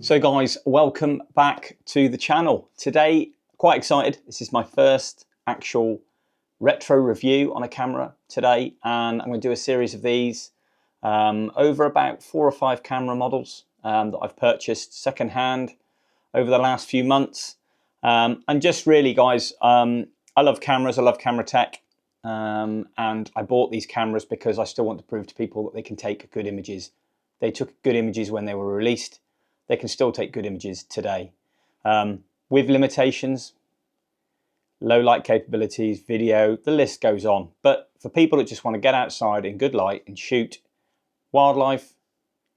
So guys, welcome back to the channel. Today, quite excited. This is my first actual retro review on a camera today, and I'm going to do a series of these over about 4 or 5 camera models that I've purchased secondhand over the last few months. And just really guys, I love cameras, I love camera tech, and I bought these cameras because I still want to prove to people that they can take good images. They took good images when they were released. They can still take good images today. With limitations, low light capabilities, video, the list goes on. But for people that just want to get outside in good light and shoot wildlife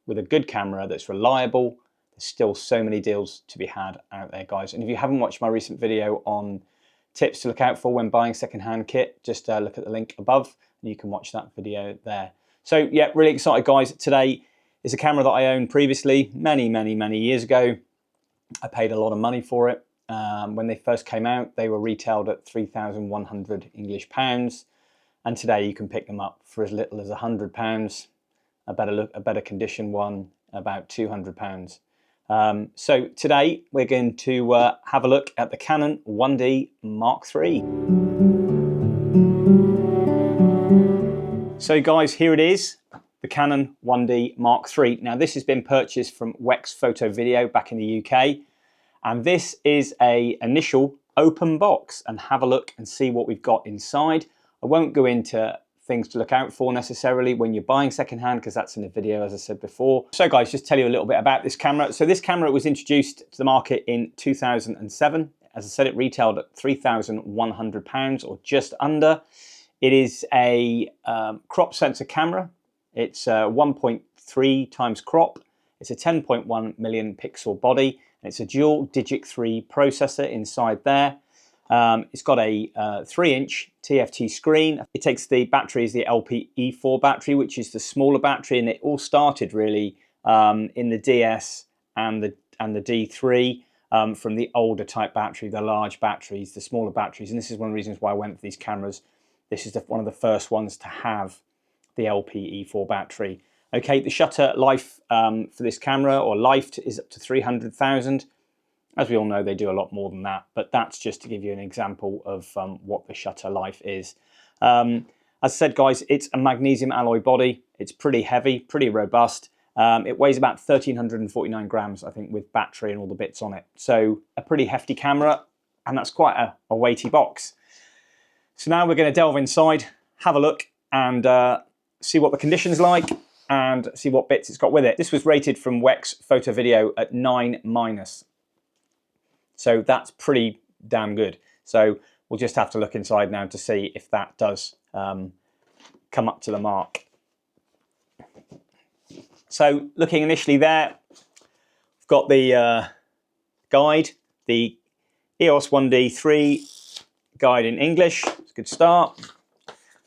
with a good camera that's reliable, there's still so many deals to be had out there, guys. And if you haven't watched my recent video on tips to look out for when buying secondhand kit, just look at the link above and you can watch that video there. So yeah, really excited guys. Today is a camera that I owned previously, many years ago. I paid a lot of money for it. When they first came out, they were retailed at 3,100 English pounds. And today you can pick them up for as little as £100. A better condition one, about £200. So today we're going to have a look at the Canon 1D Mark III. So guys, here it is. The Canon 1D Mark III. Now this has been purchased from WEX Photo Video back in the UK, and this is a initial open box, and have a look and see what we've got inside. I won't go into things to look out for necessarily when you're buying secondhand, because that's in the video as I said before. So guys, just tell you a little bit about this camera. So this camera was introduced to the market in 2007. As I said, it retailed at £3,100 or just under. It is a crop sensor camera. It's 1.3 times crop. It's a 10.1 million pixel body. And it's a dual Digic 3 processor inside there. It's got a 3-inch TFT screen. It takes the battery as the LPE4 battery, which is the smaller battery, and it all started really in the DS and the D3 from the older type battery, the large batteries, the smaller batteries. And this is one of the reasons why I went for these cameras. This is one of the first ones to have the LPE4 battery. Okay, the shutter life for this camera, or life, is up to 300,000. As we all know, they do a lot more than that, but that's just to give you an example of what the shutter life is. As I said, guys, it's a magnesium alloy body. It's pretty heavy, pretty robust. It weighs about 1,349 grams, I think, with battery and all the bits on it. So a pretty hefty camera, and that's quite a weighty box. So now we're going to delve inside, have a look, and see what the condition's like, and see what bits it's got with it. This was rated from WEX Photo Video at 9-. So that's pretty damn good. So we'll just have to look inside now to see if that does come up to the mark. So looking initially there, we've got the guide, the EOS 1D3 guide in English. It's a good start.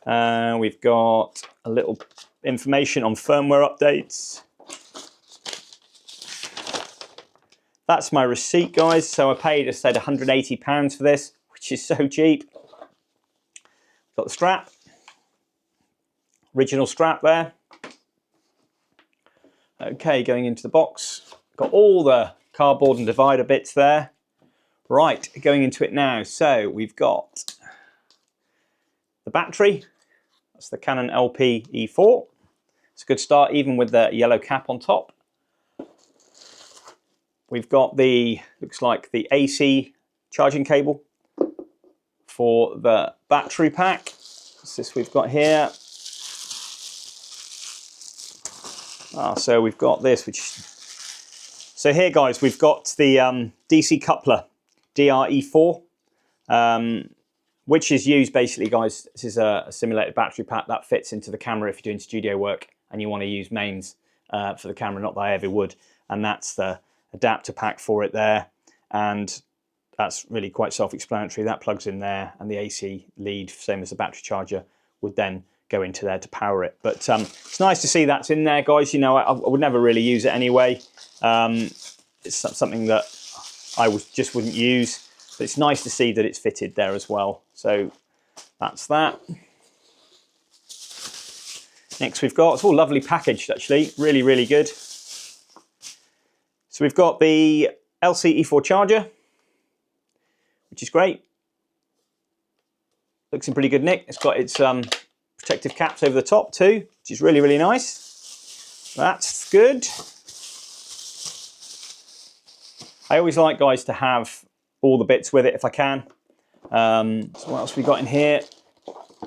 We've got a little information on firmware updates. That's my receipt, guys. So I paid, as I said, £180 for this, which is so cheap. Got the strap, original strap there. Okay, going into the box. Got all the cardboard and divider bits there. Right, going into it now. So we've got the battery. That's the Canon LPE4. It's a good start, even with the yellow cap on top. We've got the, looks like the AC charging cable for the battery pack. What's this we've got here? So we've got this, so here guys, we've got the DC coupler, DRE4, which is used basically, guys, this is a simulated battery pack that fits into the camera if you're doing studio work and you want to use mains for the camera, not that I ever would. And that's the adapter pack for it there, and that's really quite self-explanatory. That plugs in there, and the AC lead, same as the battery charger, would then go into there to power it. But it's nice to see that's in there, guys. You know, I would never really use it anyway. It's something that I just wouldn't use, but it's nice to see that it's fitted there as well. So that's that. Next we've got, it's all lovely packaged actually, really good. So we've got the LC-E4 charger, which is great. Looks in pretty good nick. It's got its protective caps over the top too, which is really, really nice. That's good. I always like, guys, to have all the bits with it if I can. So what else we got in here?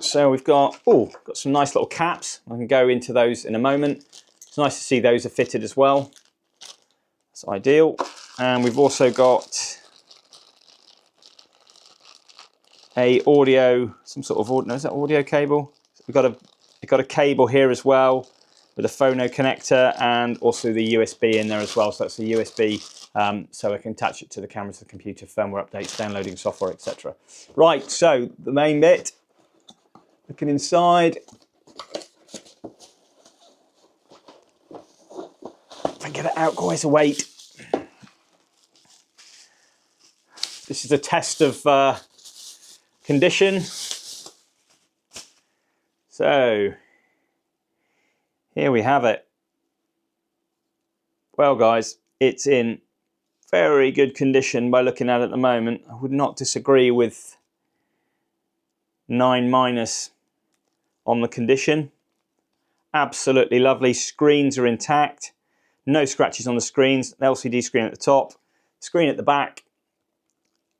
So we've got some nice little caps. I can go into those in a moment. It's nice to see those are fitted as well. That's ideal. And we've also got a audio, some sort of audio. Is that audio cable? We've got a cable here as well with a phono connector and also the USB in there as well. So that's a USB, so I can attach it to the camera, to the computer, firmware updates, downloading software, etc. Right, so the main bit. Looking inside. If I get it out, guys, wait. This is a test of condition. So here we have it. Well, guys, it's in very good condition by looking at it at the moment. I would not disagree with 9- on the condition. Absolutely lovely. Screens are intact. No scratches on the screens. The LCD screen at the top, screen at the back,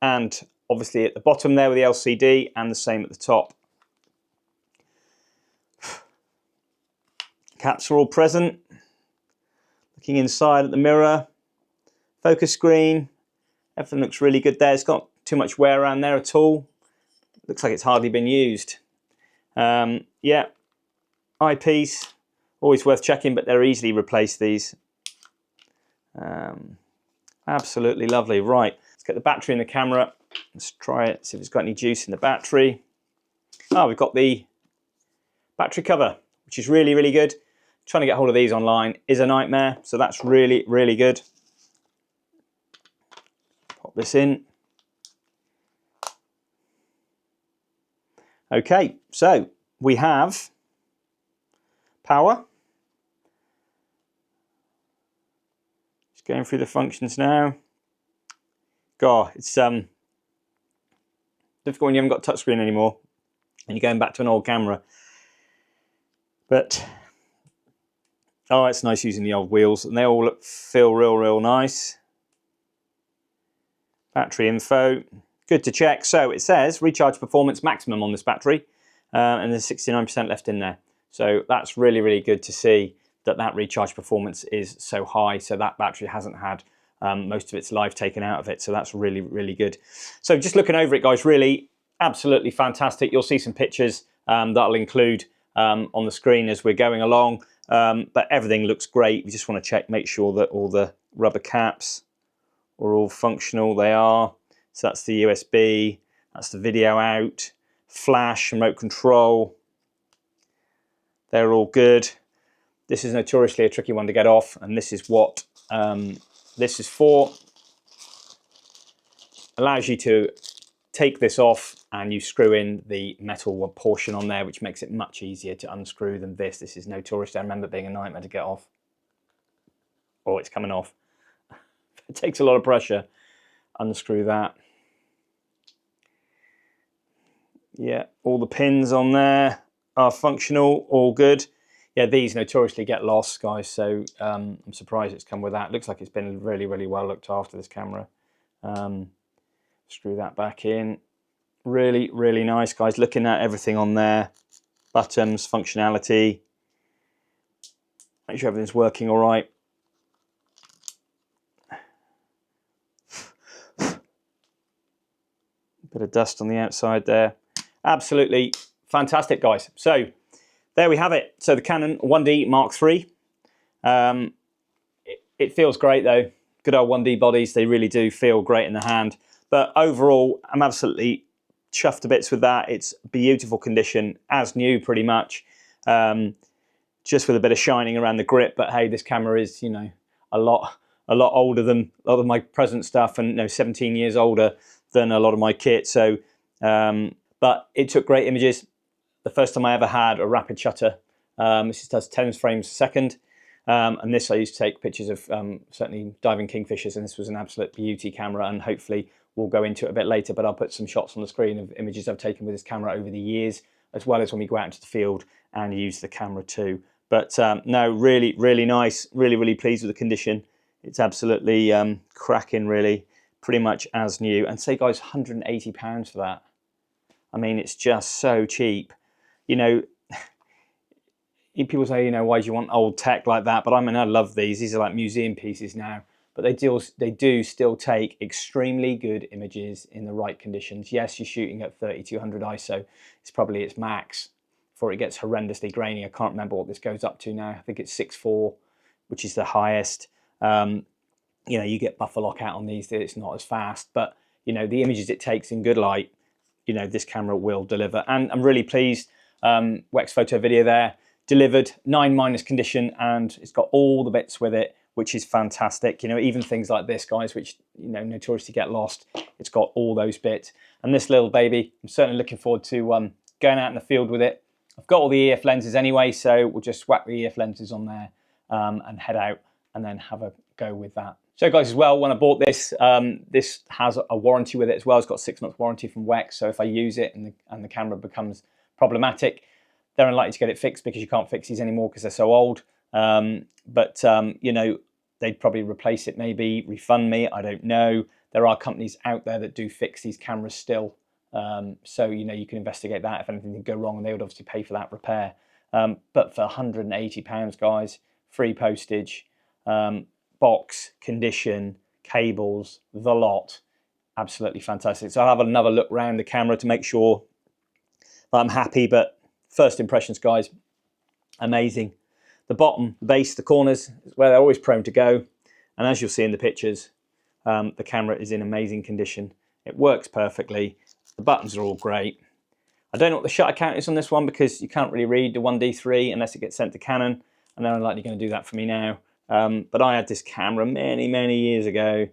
and obviously at the bottom there with the LCD, and the same at the top. Caps are all present. Looking inside at the mirror, focus screen, everything looks really good there. It's got too much wear around there at all. Looks like it's hardly been used. Yeah, eyepiece, always worth checking, but they're easily replaced, these. Absolutely lovely. Right, let's get the battery in the camera. Let's try it, see if it's got any juice in the battery. Oh, we've got the battery cover, which is really, really good. Trying to get hold of these online is a nightmare, so that's really, really good. Pop this in. Okay, so we have power. Just going through the functions now. God, it's difficult when you haven't got touchscreen anymore and you're going back to an old camera. But oh, it's nice using the old wheels, and they all feel real, real nice. Battery info, good to check. So it says recharge performance maximum on this battery, and there's 69% left in there. So that's really, really good to see that that recharge performance is so high. So that battery hasn't had most of its life taken out of it. So that's really, really good. So just looking over it, guys, really absolutely fantastic. You'll see some pictures that I'll include on the screen as we're going along. But everything looks great. We just want to check, make sure that all the rubber caps are all functional. They are. So that's the USB, that's the video out, flash, remote control. They're all good. This is notoriously a tricky one to get off, and this is what this is for. Allows you to take this off and you screw in the metal portion on there, which makes it much easier to unscrew than this. This is notoriously, I remember, being a nightmare to get off. Oh, it's coming off. It takes a lot of pressure. Unscrew that. Yeah, all the pins on there are functional, all good. Yeah, these notoriously get lost, guys, so I'm surprised it's come with that. Looks like it's been really, really well looked after, this camera. Screw that back in. Really, really nice, guys. Looking at everything on there. Buttons, functionality. Make sure everything's working all right. Bit of dust on the outside there. Absolutely fantastic, guys. So there we have it. So the Canon 1D Mark III. It feels great though. Good old 1D bodies. They really do feel great in the hand. But overall, I'm absolutely chuffed to bits with that. It's beautiful condition, as new pretty much. Just with a bit of shining around the grip. But hey, this camera is, you know, a lot older than a lot of my present stuff, and, you know, 17 years older than a lot of my kit. So, but it took great images. The first time I ever had a rapid shutter. This does 10 frames a second. And this I used to take pictures of certainly diving kingfishers, and this was an absolute beauty camera, and hopefully we'll go into it a bit later, but I'll put some shots on the screen of images I've taken with this camera over the years, as well as when we go out into the field and use the camera too. But no, really, really nice, really, really pleased with the condition. It's absolutely cracking, really, pretty much as new. And say, guys, £180 for that. I mean, it's just so cheap. You know, people say, you know, why do you want old tech like that? But I mean, I love these. These are like museum pieces now. But they do still take extremely good images in the right conditions. Yes, you're shooting at 3200 ISO. It's probably its max before it gets horrendously grainy. I can't remember what this goes up to now. I think it's 6.4, which is the highest. You know, you get buffer lockout on these. It's not as fast, but you know, the images it takes in good light, you know, this camera will deliver. And I'm really pleased. WEX Photo Video there delivered 9- condition, and it's got all the bits with it, which is fantastic. You know, even things like this, guys, which, you know, notoriously get lost, it's got all those bits. And this little baby, I'm certainly looking forward to going out in the field with it. I've got all the EF lenses anyway, so we'll just whack the EF lenses on there and head out and then have a go with that. So guys, as well, when I bought this, this has a warranty with it as well. It's got a 6-month warranty from WEX, so if I use it and the camera becomes problematic, they're unlikely to get it fixed, because you can't fix these anymore because they're so old. You know, they'd probably replace it, maybe refund me, I don't know. There are companies out there that do fix these cameras still, so you know, you can investigate that if anything did go wrong, and they would obviously pay for that repair. But for £180, guys, free postage, box, condition, cables, the lot, absolutely fantastic. So I'll have another look around the camera to make sure that I'm happy, but first impressions, guys, amazing. The bottom, the base, the corners is where they're always prone to go. And as you'll see in the pictures, the camera is in amazing condition. It works perfectly. The buttons are all great. I don't know what the shutter count is on this one, because you can't really read the 1D3 unless it gets sent to Canon, and they're unlikely going to do that for me now. But I had this camera many, many years ago,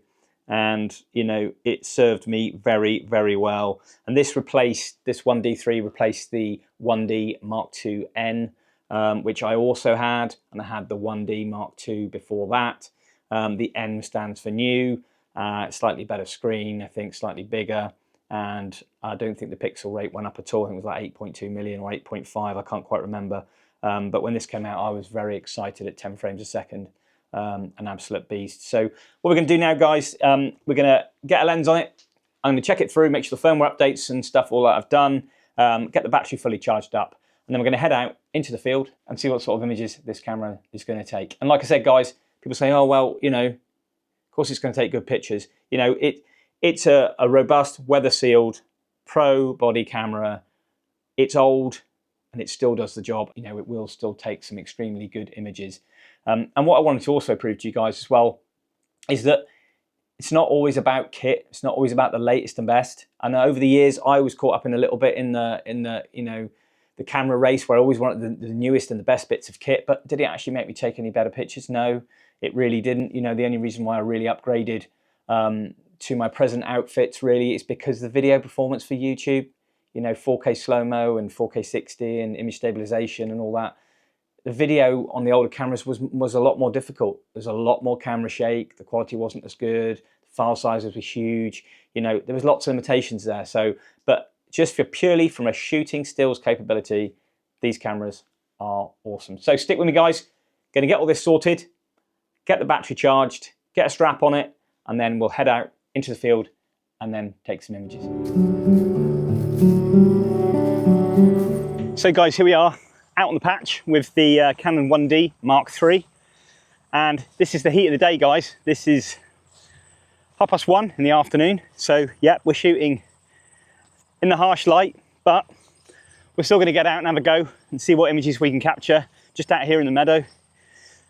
and you know, it served me very, very well. And this 1D3 replaced the 1D Mark II N, which I also had, and I had the 1D Mark II before that. The N stands for new, slightly better screen, I think slightly bigger, and I don't think the pixel rate went up at all. I think it was like 8.2 million or 8.5, I can't quite remember. But when this came out, I was very excited at 10 frames a second. An absolute beast. So what we're going to do now, guys, we're going to get a lens on it. I'm going to check it through, make sure the firmware updates and stuff, all that I've done, get the battery fully charged up, and then we're going to head out into the field and see what sort of images this camera is going to take. And like I said, guys, people say, oh, well, you know, of course it's going to take good pictures. You know, it's a robust, weather-sealed, pro body camera. It's old, and it still does the job. You know, it will still take some extremely good images. And what I wanted to also prove to you guys as well is that it's not always about kit. It's not always about the latest and best. And over the years, I was caught up in a little bit in the you know, the camera race, where I always wanted the newest and the best bits of kit. But did it actually make me take any better pictures? No, it really didn't. You know, the only reason why I really upgraded to my present outfits really is because the video performance for YouTube, you know, 4K slow-mo and 4K 60 and image stabilization and all that. The video on the older cameras was a lot more difficult. There's a lot more camera shake. The quality wasn't as good. The file sizes were huge. You know, there was lots of limitations there. So, but just for purely from a shooting stills capability, these cameras are awesome. So stick with me, guys. Going to get all this sorted, get the battery charged, get a strap on it, and then we'll head out into the field and then take some images. So guys, here we are out on the patch with the Canon 1D Mark III, and this is the heat of the day, guys. This is 1:30 in the afternoon, so yeah, we're shooting in the harsh light, but we're still going to get out and have a go and see what images we can capture just out here in the meadow.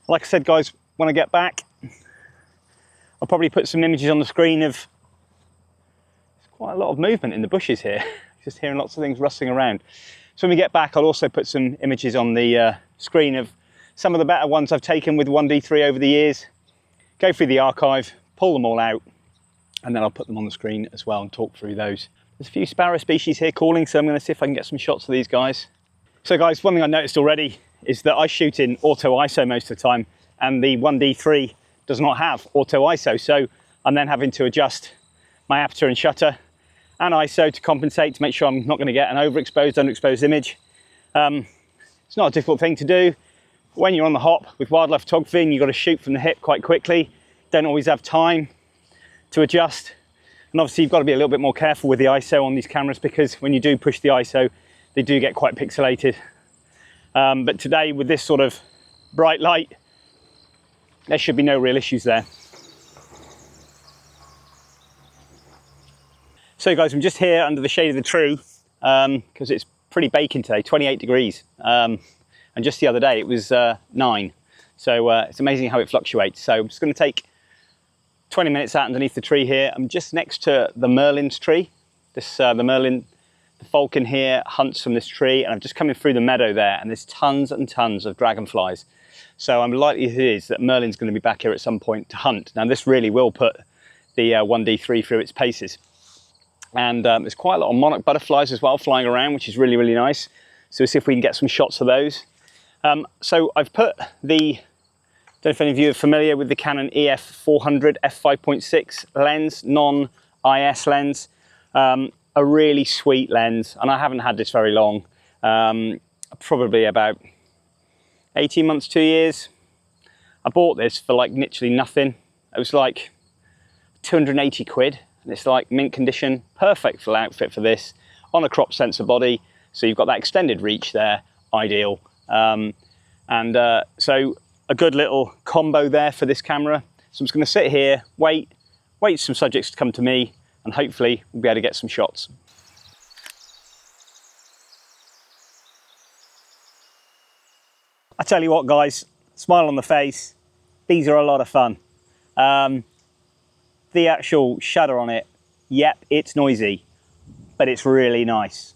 Like I said, guys, when I get back, I'll probably put some images on the screen of, there's quite a lot of movement in the bushes here, just hearing lots of things rustling around. So when we get back, I'll also put some images on the screen of some of the better ones I've taken with 1D3 over the years, go through the archive, pull them all out, and then I'll put them on the screen as well and talk through those. There's a few sparrow species here calling, so I'm going to see if I can get some shots of these guys. So guys, one thing I noticed already is that I shoot in auto ISO most of the time, and the 1D3 does not have auto ISO. So I'm then having to adjust my aperture and shutter and ISO to compensate, to make sure I'm not going to get an overexposed, underexposed image. It's not a difficult thing to do. When you're on the hop with wildlife photography and you've got to shoot from the hip quite quickly, don't always have time to adjust. And obviously you've got to be a little bit more careful with the ISO on these cameras, because when you do push the ISO, they do get quite pixelated. But today, with this sort of bright light, there should be no real issues there. So guys, I'm just here under the shade of the tree because it's pretty baking today, 28 degrees. And just the other day it was 9. So it's amazing how it fluctuates. So I'm just going to take 20 minutes out underneath the tree here. I'm just next to the Merlin's tree. The falcon here hunts from this tree, and I'm just coming through the meadow there, and there's tons and tons of dragonflies. So I'm likely it is that Merlin's going to be back here at some point to hunt. Now this really will put the 1D3 through its paces. And there's quite a lot of monarch butterflies as well flying around, which is really, really nice. So we'll see if we can get some shots of those. So I've put the, I don't know if any of you are familiar with the Canon EF 400 f5.6 lens, non-IS lens. A really sweet lens, and I haven't had this very long, probably about 18 months, 2 years. I bought this for like literally nothing. It was like 280 quid, and it's like mint condition, perfect for outfit for this, on a crop sensor body, so you've got that extended reach there, ideal. So a good little combo there for this camera. So I'm just going to sit here, wait for some subjects to come to me, and hopefully we'll be able to get some shots. I tell you what guys, smile on the face, these are a lot of fun. The actual shutter on it, yep, it's noisy, but it's really nice.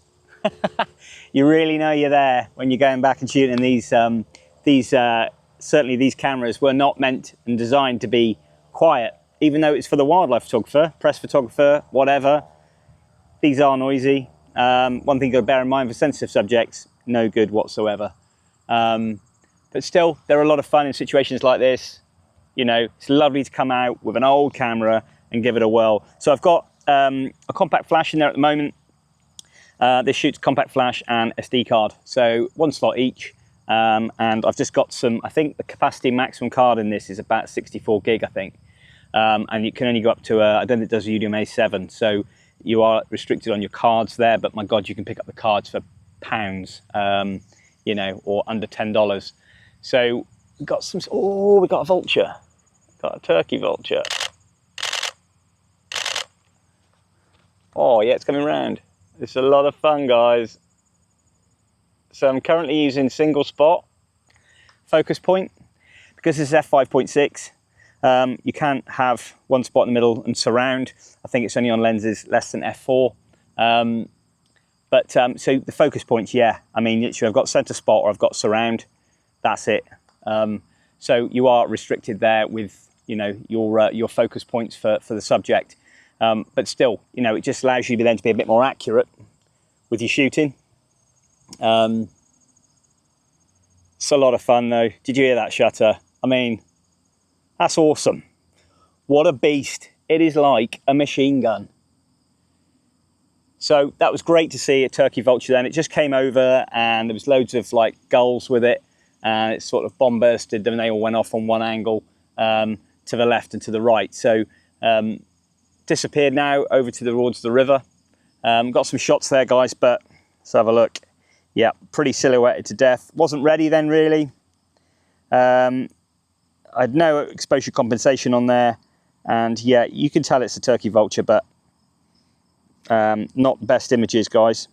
You really know you're there when you're going back and shooting these. Certainly these cameras were not meant and designed to be quiet. Even though it's for the wildlife photographer, press photographer, whatever, these are noisy. One thing you've got to bear in mind for sensitive subjects, no good whatsoever. But still, they're a lot of fun in situations like this. You know, it's lovely to come out with an old camera and give it a whirl. So I've got a compact flash in there at the moment. This shoots compact flash and SD card, so one slot each. And I've just got some, I think the capacity maximum card in this is about 64 gig, I think. And you can only go up to, I don't think it does UDM A7, so you are restricted on your cards there, but my God, you can pick up the cards for pounds, you know, or under $10. So we've got some, oh, we got a vulture, got a turkey vulture. Oh yeah, it's coming round. It's a lot of fun, guys. So I'm currently using single spot focus point. Because this is f5.6, you can't have one spot in the middle and surround. I think it's only on lenses less than f4. So the focus points, yeah, I mean, literally I've got center spot or I've got surround, that's it. So you are restricted there with, you know, your focus points for the subject. But still, you know, it just allows you then to be a bit more accurate with your shooting. It's a lot of fun though. Did you hear that shutter? I mean, that's awesome. What a beast. It is like a machine gun. So that was great to see a turkey vulture then. It just came over and there was loads of like gulls with it, and it sort of bomb bursted, and they all went off on one angle to the left and to the right. So disappeared now over towards the river. Got some shots there, guys, but let's have a look. Yeah, pretty silhouetted to death. Wasn't ready then, really. I had no exposure compensation on there, and yeah, you can tell it's a turkey vulture, but not the best images, guys.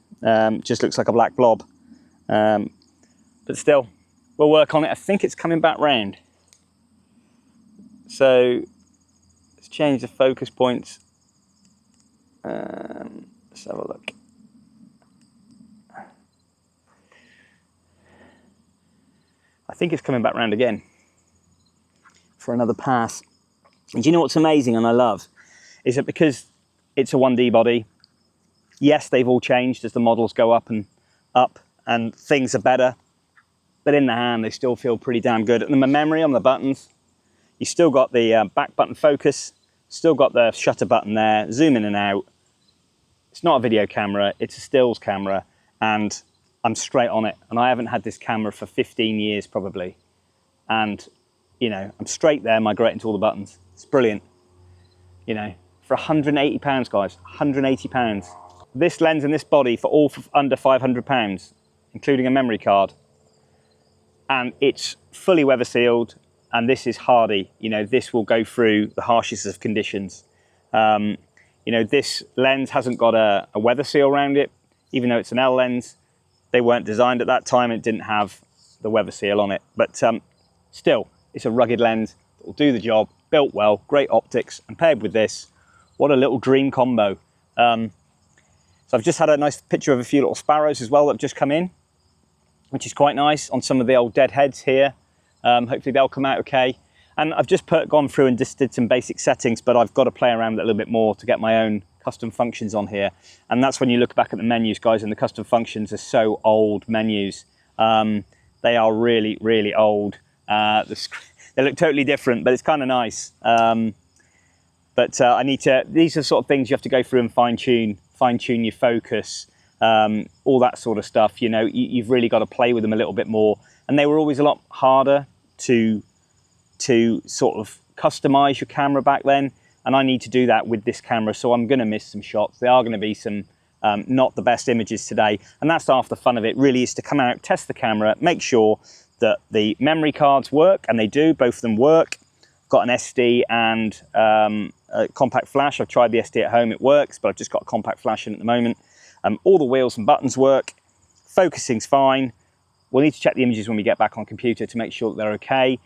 Just looks like a black blob. But still, we'll work on it. I think it's coming back round. So let's change the focus points. Let's have a look. I think it's coming back round again for another pass. And do you know what's amazing and I love? Is that because it's a 1D body, yes, they've all changed as the models go up and things are better. but in the hand they still feel pretty damn good. And the memory on the buttons, you still got the back button focus, still got the shutter button there, zoom in and out. It's not a video camera, it's a stills camera, and I'm straight on it. And I haven't had this camera for 15 years probably. And, you know, I'm straight there, migrating to all the buttons. It's brilliant. You know, for £180, guys, £180. This lens and this body for under £500, including a memory card. And it's fully weather sealed, and this is hardy. You know, this will go through the harshest of conditions. You know, this lens hasn't got a weather seal around it, even though it's an L lens. They weren't designed at that time, it didn't have the weather seal on it. But still, it's a rugged lens that will do the job, built well, great optics, and paired with this, what a little dream combo. So I've just had a nice picture of a few little sparrows as well that have just come in, which is quite nice, on some of the old dead heads here. Hopefully they'll come out okay. And I've just gone through and just did some basic settings, but I've got to play around with it a little bit more to get my own custom functions on here. And that's when you look back at the menus, guys, and the custom functions are so old menus. They are really, really old. They look totally different, but it's kind of nice. But I need to, these are sort of things you have to go through and fine tune your focus, all that sort of stuff. You know, you've really got to play with them a little bit more. And they were always a lot harder to sort of customize your camera back then, and I need to do that with this camera, so I'm going to miss some shots. There are going to be some not the best images today, and that's half the fun of it really, is to come out, test the camera, make sure that the memory cards work, and they do, both of them work. Got an SD and a compact flash. I've tried the SD at home, it works, but I've just got a compact flash in at the moment. All the wheels and buttons work, focusing's fine. We'll need to check the images when we get back on computer to make sure that they're okay.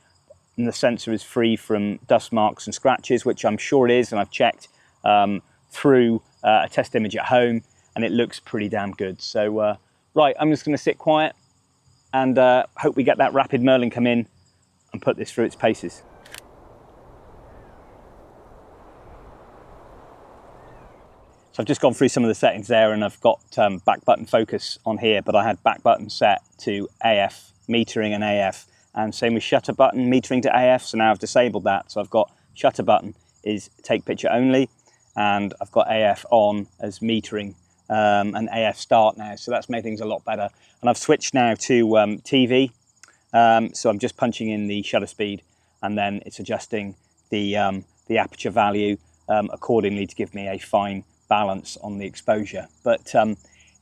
And the sensor is free from dust marks and scratches, which I'm sure it is, and I've checked through a test image at home, and it looks pretty damn good. So, right, I'm just going to sit quiet and hope we get that rapid Merlin come in and put this through its paces. So I've just gone through some of the settings there, and I've got back button focus on here, but I had back button set to AF, metering and AF. And same with shutter button, metering to AF, so now I've disabled that. So I've got shutter button is take picture only, and I've got AF on as metering and AF start now. So that's made things a lot better. And I've switched now to TV. So I'm just punching in the shutter speed, and then it's adjusting the aperture value accordingly to give me a fine balance on the exposure. But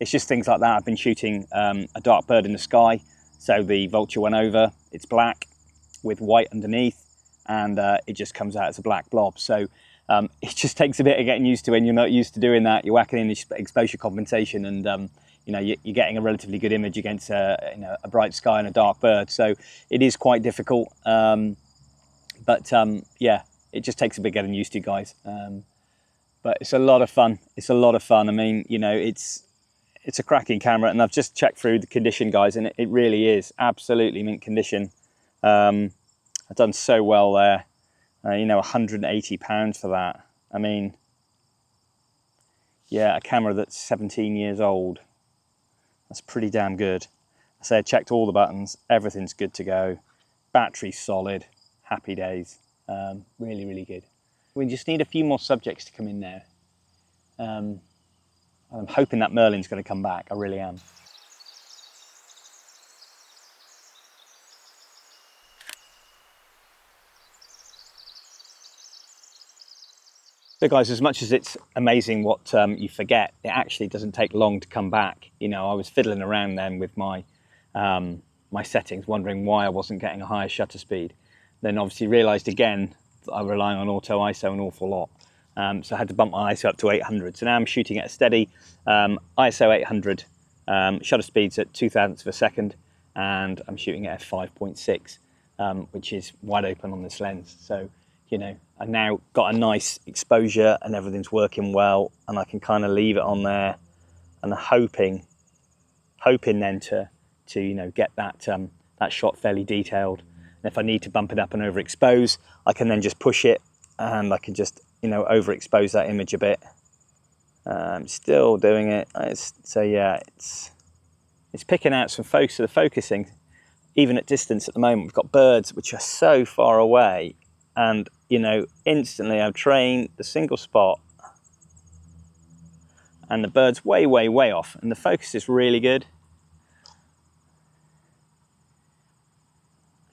it's just things like that. I've been shooting a dark bird in the sky. So the vulture went over, it's black with white underneath, and it just comes out as a black blob. So it just takes a bit of getting used to when you're not used to doing that. You're whacking in the exposure compensation, and you know, you're getting a relatively good image against you know, a bright sky and a dark bird. So it is quite difficult, but yeah, it just takes a bit getting used to, guys. But it's a lot of fun. It's a lot of fun. I mean, you know, it's a cracking camera, and I've just checked through the condition, guys, and it really is absolutely mint condition. I've done so well there. You know, £180 for that. I mean, yeah, a camera that's 17 years old. That's pretty damn good. I say I checked all the buttons, everything's good to go. Battery's solid, happy days. Really, really good. We just need a few more subjects to come in there. I'm hoping that Merlin's going to come back, I really am. So guys, as much as it's amazing what you forget, it actually doesn't take long to come back. You know, I was fiddling around then with my my settings, wondering why I wasn't getting a higher shutter speed. Then obviously realised again that I'm relying on auto ISO an awful lot. So I had to bump my ISO up to 800. So now I'm shooting at a steady ISO 800, shutter speeds at 2000ths of a second, and I'm shooting at F5.6, which is wide open on this lens. So, you know, I've now got a nice exposure and everything's working well, and I can kind of leave it on there, and hoping then to you know, get that that shot fairly detailed. And if I need to bump it up and overexpose, I can then just push it, and I can just, you know, overexpose that image a bit. I'm still doing it. So yeah, it's picking out some focus. So the focusing even at distance at the moment, we've got birds which are so far away, and you know, instantly I've trained the single spot and the bird's way, way, way off, and the focus is really good.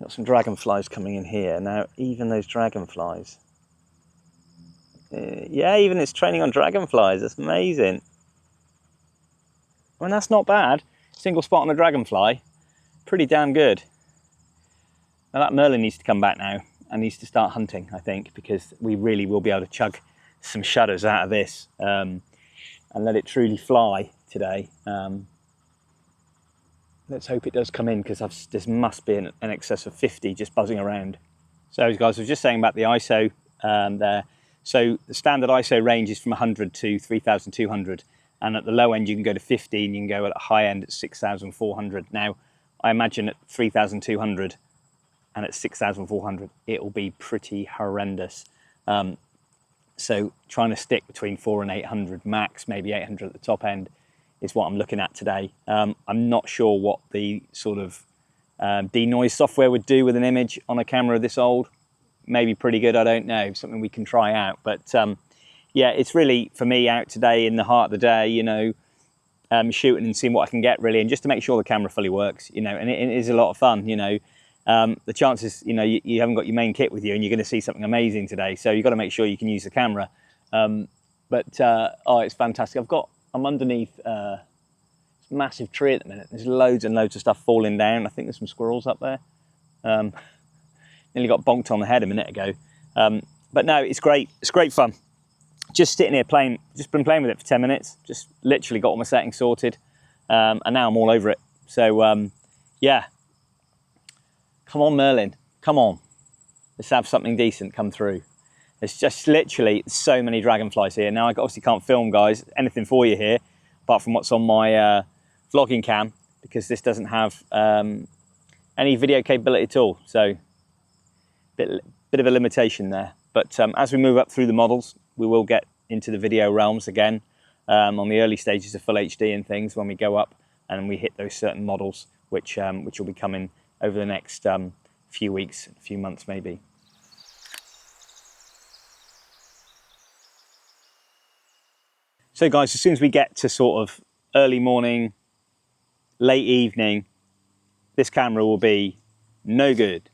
Got some dragonflies coming in here. Now, even those dragonflies, yeah, even it's training on dragonflies, that's amazing. I mean, that's not bad. Single spot on the dragonfly, pretty damn good. Now that Merlin needs to come back now and needs to start hunting, I think, because we really will be able to chug some shutters out of this and let it truly fly today. Let's hope it does come in, because this must be in excess of 50 just buzzing around. So guys, I was just saying about the ISO there. So the standard ISO range is from 100 to 3200, and at the low end you can go to 15, you can go at a high end at 6400. Now I imagine at 3200 and at 6400 it will be pretty horrendous. So trying to stick between 400 and 800 max, maybe 800 at the top end, is what I'm looking at today. I'm not sure what the sort of denoise software would do with an image on a camera this old. Maybe pretty good, I don't know, something we can try out. But yeah, it's really, for me, out today in the heart of the day, you know, shooting and seeing what I can get really, and just to make sure the camera fully works, you know, and it is a lot of fun, you know. The chances, you know, you haven't got your main kit with you and you're going to see something amazing today, so you've got to make sure you can use the camera. Oh, it's fantastic. I'm underneath this massive tree at the minute. There's loads and loads of stuff falling down. I think there's some squirrels up there. Nearly got bonked on the head a minute ago. But no, it's great. It's great fun. Just sitting here playing, just been playing with it for 10 minutes. Just literally got all my settings sorted. And now I'm all over it. So yeah. Come on, Merlin. Come on. Let's have something decent come through. There's just literally so many dragonflies here. Now I obviously can't film, guys, anything for you here, apart from what's on my vlogging cam, because this doesn't have any video capability at all. So bit of a limitation there. But as we move up through the models, we will get into the video realms again on the early stages of full HD and things when we go up and we hit those certain models, which will be coming over the next few weeks, few months maybe. So guys, as soon as we get to sort of early morning, late evening, this camera will be no good,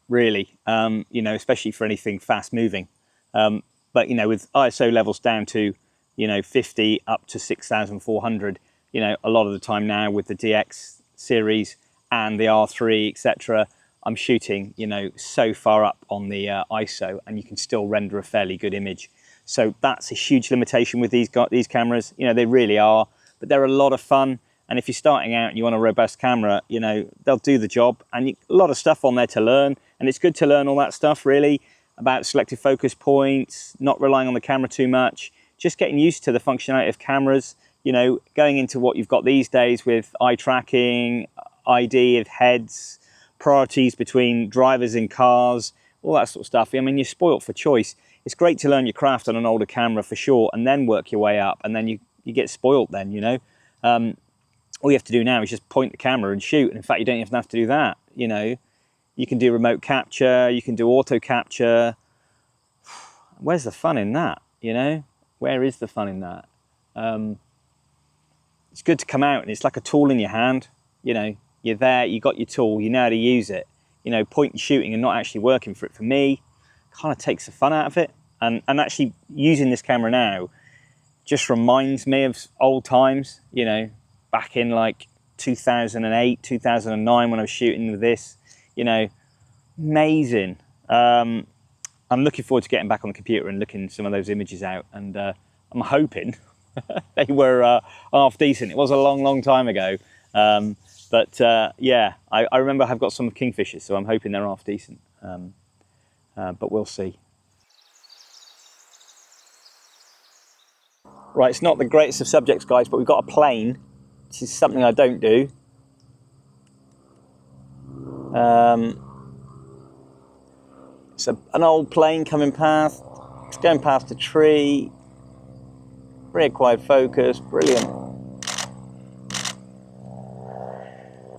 really, you know, especially for anything fast moving. But, you know, with ISO levels down to, you know, 50 up to 6400, you know, a lot of the time now with the DX series and the R3, etc., I'm shooting, you know, so far up on the ISO, and you can still render a fairly good image. So that's a huge limitation with these cameras. You know, they really are, but they're a lot of fun. And if you're starting out and you want a robust camera, you know, they'll do the job. And a lot of stuff on there to learn. And it's good to learn all that stuff, really, about selective focus points, not relying on the camera too much, just getting used to the functionality of cameras, you know, going into what you've got these days with eye tracking, ID of heads, priorities between drivers in cars, all that sort of stuff. I mean, you're spoilt for choice. It's great to learn your craft on an older camera for sure, and then work your way up, and then you get spoilt then, you know. All you have to do now is just point the camera and shoot, and in fact you don't even have to do that, you know. You can do remote capture, you can do auto capture. Where's the fun in that, you know? Where is the fun in that? It's good to come out and it's like a tool in your hand, you know. You're there, you got your tool, you know how to use it. You know, point and shooting and not actually working for it, for me, kind of takes the fun out of it. And actually using this camera now just reminds me of old times, you know, back in like 2008, 2009 when I was shooting with this, you know, amazing. I'm looking forward to getting back on the computer and looking some of those images out, and I'm hoping they were half decent. It was a long, long time ago. But yeah, I remember I've got some kingfishers, so I'm hoping they're half decent. But we'll see. Right, it's not the greatest of subjects, guys, but we've got a plane. This is something I don't do. It's an old plane coming past. It's going past a tree. Reacquired focus, brilliant.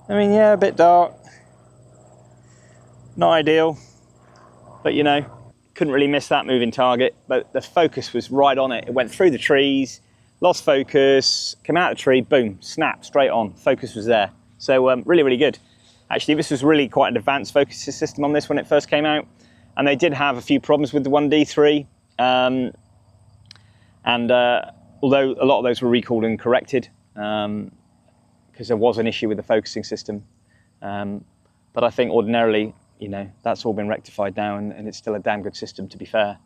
I mean, yeah, a bit dark. Not ideal, but you know, couldn't really miss that moving target. But the focus was right on it. It went through the trees, lost focus, came out of the tree, boom, snap, straight on. Focus was there. So really, really good. Actually, this was really quite an advanced focus system on this when it first came out. And they did have a few problems with the 1D3. Although a lot of those were recalled and corrected, because there was an issue with the focusing system. But I think ordinarily, you know, that's all been rectified now, and it's still a damn good system, to be fair.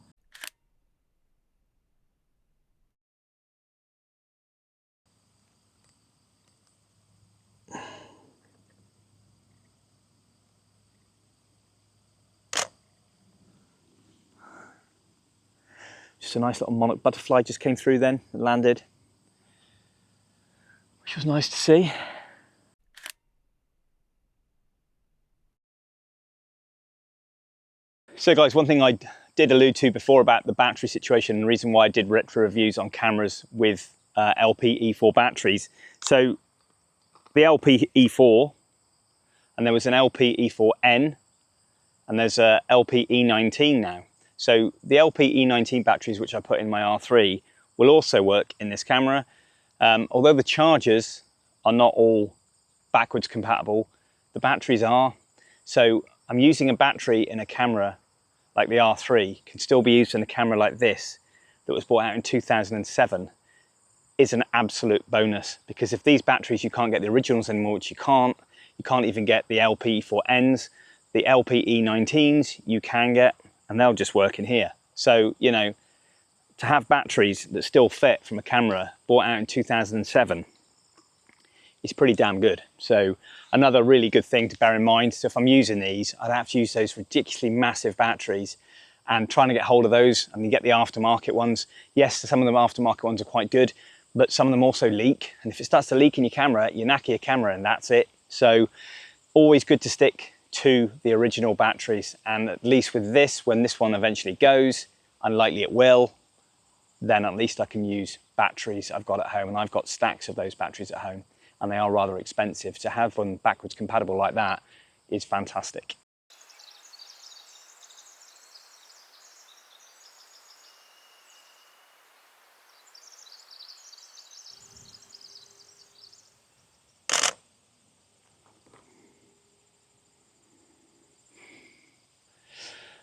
Just a nice little monarch butterfly just came through then, and landed, which was nice to see. So guys, one thing I did allude to before about the battery situation, and the reason why I did retro reviews on cameras with LP E4 batteries. So the LP E4, and there was an LP E4N, and there's a LP E19 now. So the LP E19 batteries, which I put in my R3, will also work in this camera. Although the chargers are not all backwards compatible, the batteries are. So I'm using a battery in a camera like the R3, can still be used in a camera like this, that was bought out in 2007, is an absolute bonus. Because if these batteries, you can't get the originals anymore, which you can't even get the LP4Ns, the LPE19s you can get, and they'll just work in here. So, you know, to have batteries that still fit from a camera bought out in 2007 is pretty damn good. So another really good thing to bear in mind. So if I'm using these, I'd have to use those ridiculously massive batteries, and trying to get hold of those. I mean, get the aftermarket ones. Yes, some of them aftermarket ones are quite good, but some of them also leak. And if it starts to leak in your camera, you knacker your camera and that's it. So always good to stick to the original batteries. And at least with this, when this one eventually goes, unlikely it will, then at least I can use batteries I've got at home, and I've got stacks of those batteries at home, and they are rather expensive. To have one backwards compatible like that is fantastic.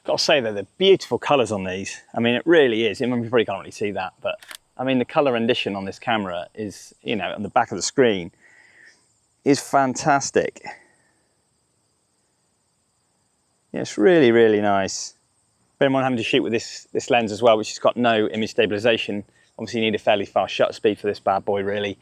Got to say though, the beautiful colours on these. I mean, it really is. I mean, you probably can't really see that, but I mean, the colour rendition on this camera is, you know, on the back of the screen is fantastic. Yeah, it's really, really nice. Bear in mind having to shoot with this lens as well, which has got no image stabilization. Obviously you need a fairly fast shutter speed for this bad boy, really,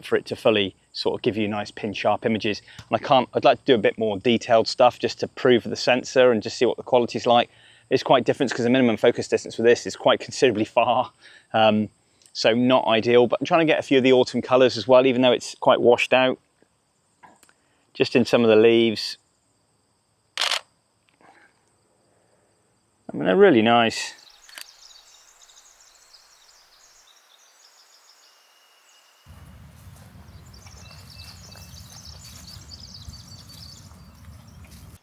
for it to fully sort of give you nice pin sharp images. And I'd like to do a bit more detailed stuff just to prove the sensor and just see what the quality's like. It's quite different because the minimum focus distance for this is quite considerably far. So not ideal, but I'm trying to get a few of the autumn colors as well, even though it's quite washed out. Just in some of the leaves. I mean, they're really nice.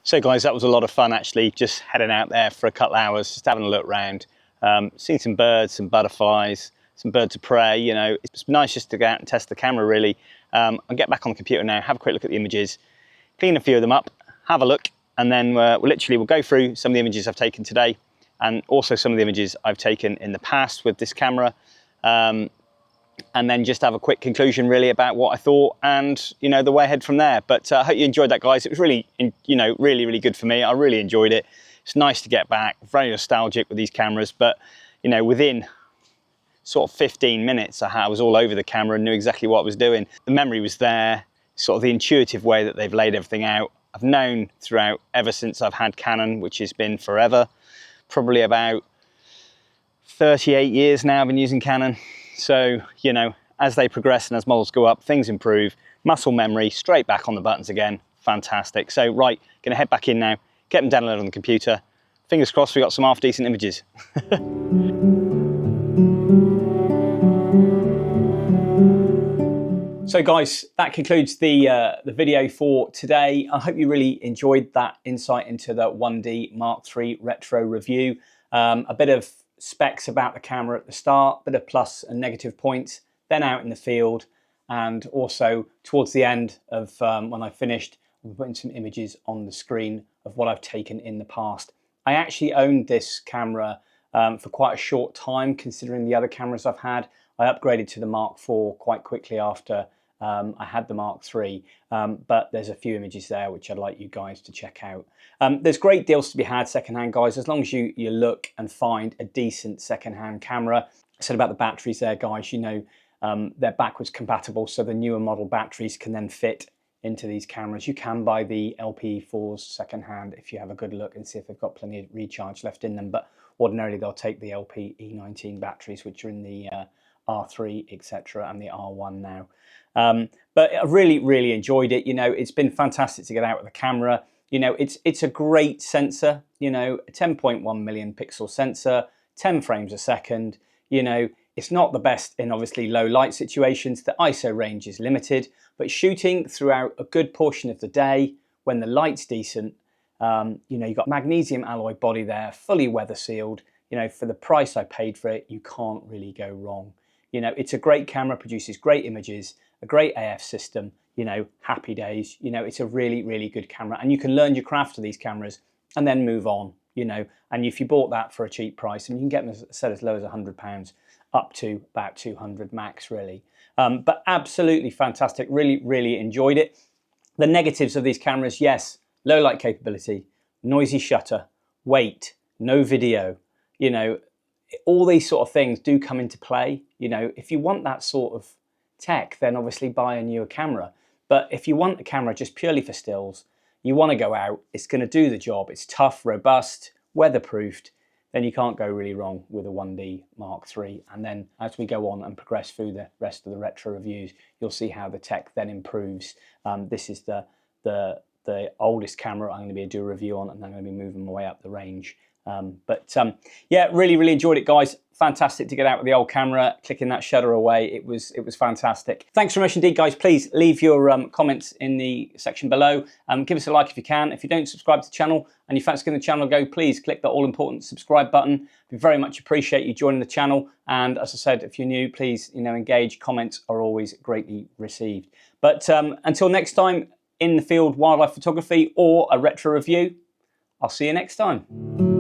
So guys, that was a lot of fun actually, just heading out there for a couple of hours, just having a look around, seeing some birds, some butterflies, some birds of prey. You know, it's nice just to go out and test the camera really. I'll get back on the computer now, have a quick look at the images, clean a few of them up, have a look, and then we'll go through some of the images I've taken today, and also some of the images I've taken in the past with this camera. And then just have a quick conclusion really about what I thought and, you know, the way ahead from there. But I hope you enjoyed that, guys. It was really, you know, really, really good for me. I really enjoyed it. It's nice to get back, very nostalgic with these cameras, but, you know, within sort of 15 minutes, I was all over the camera and knew exactly what I was doing. The memory was there, sort of the intuitive way that they've laid everything out. I've known throughout, ever since I've had Canon, which has been forever, probably about 38 years now I've been using Canon. So, you know, as they progress and as models go up, things improve. Muscle memory, straight back on the buttons again. Fantastic. So, right, gonna head back in now, get them downloaded on the computer. Fingers crossed we got some half decent images. So guys, that concludes the video for today. I hope you really enjoyed that insight into the 1D Mark III retro review. A bit of specs about the camera at the start, bit of plus and negative points, then out in the field, and also towards the end of when I finished, I'm putting some images on the screen of what I've taken in the past. I actually owned this camera for quite a short time, considering the other cameras I've had. I upgraded to the Mark IV quite quickly after I had the Mark III, but there's a few images there which I'd like you guys to check out. There's great deals to be had secondhand, guys, as long as you look and find a decent secondhand camera. I said about the batteries there, guys, you know, they're backwards compatible, so the newer model batteries can then fit into these cameras. You can buy the LP4s secondhand if you have a good look and see if they've got plenty of recharge left in them, but ordinarily they'll take the LP E19 batteries, which are in the R3, etc., and the R1 now. But I really enjoyed it. You know, it's been fantastic to get out with the camera. You know, it's a great sensor, you know, a 10.1 million pixel sensor, 10 frames a second. You know, it's not the best in obviously low light situations. The ISO range is limited, but shooting throughout a good portion of the day when the light's decent, you know, you've got magnesium alloy body there, fully weather sealed. You know, for the price I paid for it, you can't really go wrong. You know, it's a great camera, produces great images, a great AF system, you know, happy days. You know, it's a really good camera, and you can learn your craft of these cameras and then move on, you know. And if you bought that for a cheap price, and you can get them set as low as £100 up to about 200 max, really. But absolutely fantastic, really enjoyed it. The negatives of these cameras, yes, low light capability, noisy shutter, weight, no video, you know, all these sort of things do come into play. You know, if you want that sort of tech, then obviously buy a newer camera. But if you want a camera just purely for stills, you want to go out, it's going to do the job, it's tough, robust, weatherproofed, then you can't go really wrong with a 1D Mark III. And then as we go on and progress through the rest of the retro reviews, you'll see how the tech then improves. This is the oldest camera I'm going to be able to do a review on, and I'm going to be moving my way up the range. Yeah, really enjoyed it, guys. Fantastic to get out with the old camera, clicking that shutter away. It was fantastic. Thanks very much indeed, guys. Please leave your comments in the section below. Give us a like if you can. If you don't subscribe to the channel and you fancy giving the channel a go, please click the all important subscribe button. We very much appreciate you joining the channel. And as I said, if you're new, please, you know, engage. Comments are always greatly received. But until next time, in the field wildlife photography or a retro review, I'll see you next time.